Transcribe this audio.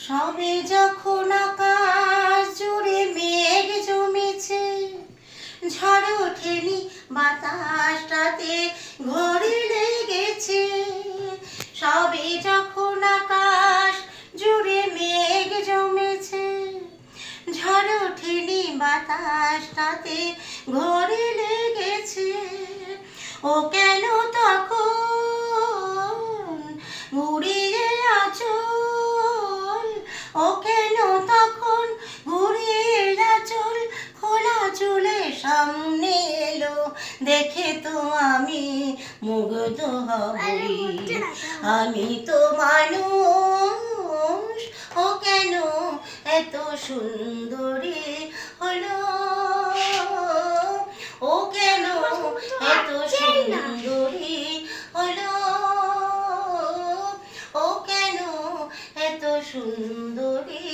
সবে যখন আকাশ জুড়ে মেঘ জমেছে, ঝড় ওঠেনি বাতাসটাতে ঘড়ি লেগেছে। সবে যখন আকাশ জুড়ে মেঘ জমেছে, ঝড় ওঠেনি বাতাসটাতে ঘড়ি লেগেছে। ও কেন তখন ঘুরিয়ে আঁচল, ও কেন তখন ঘুরিয়ে আঁচল, খোলা চুলে সামনে এলো, দেখে তো আমি মুগ্ধ হবই। আমি তো মানুষ, ও কেন এত সুন্দরী হলো, ও কেন এত সুন্দরী হলো, ও কেন এত সুন্দরী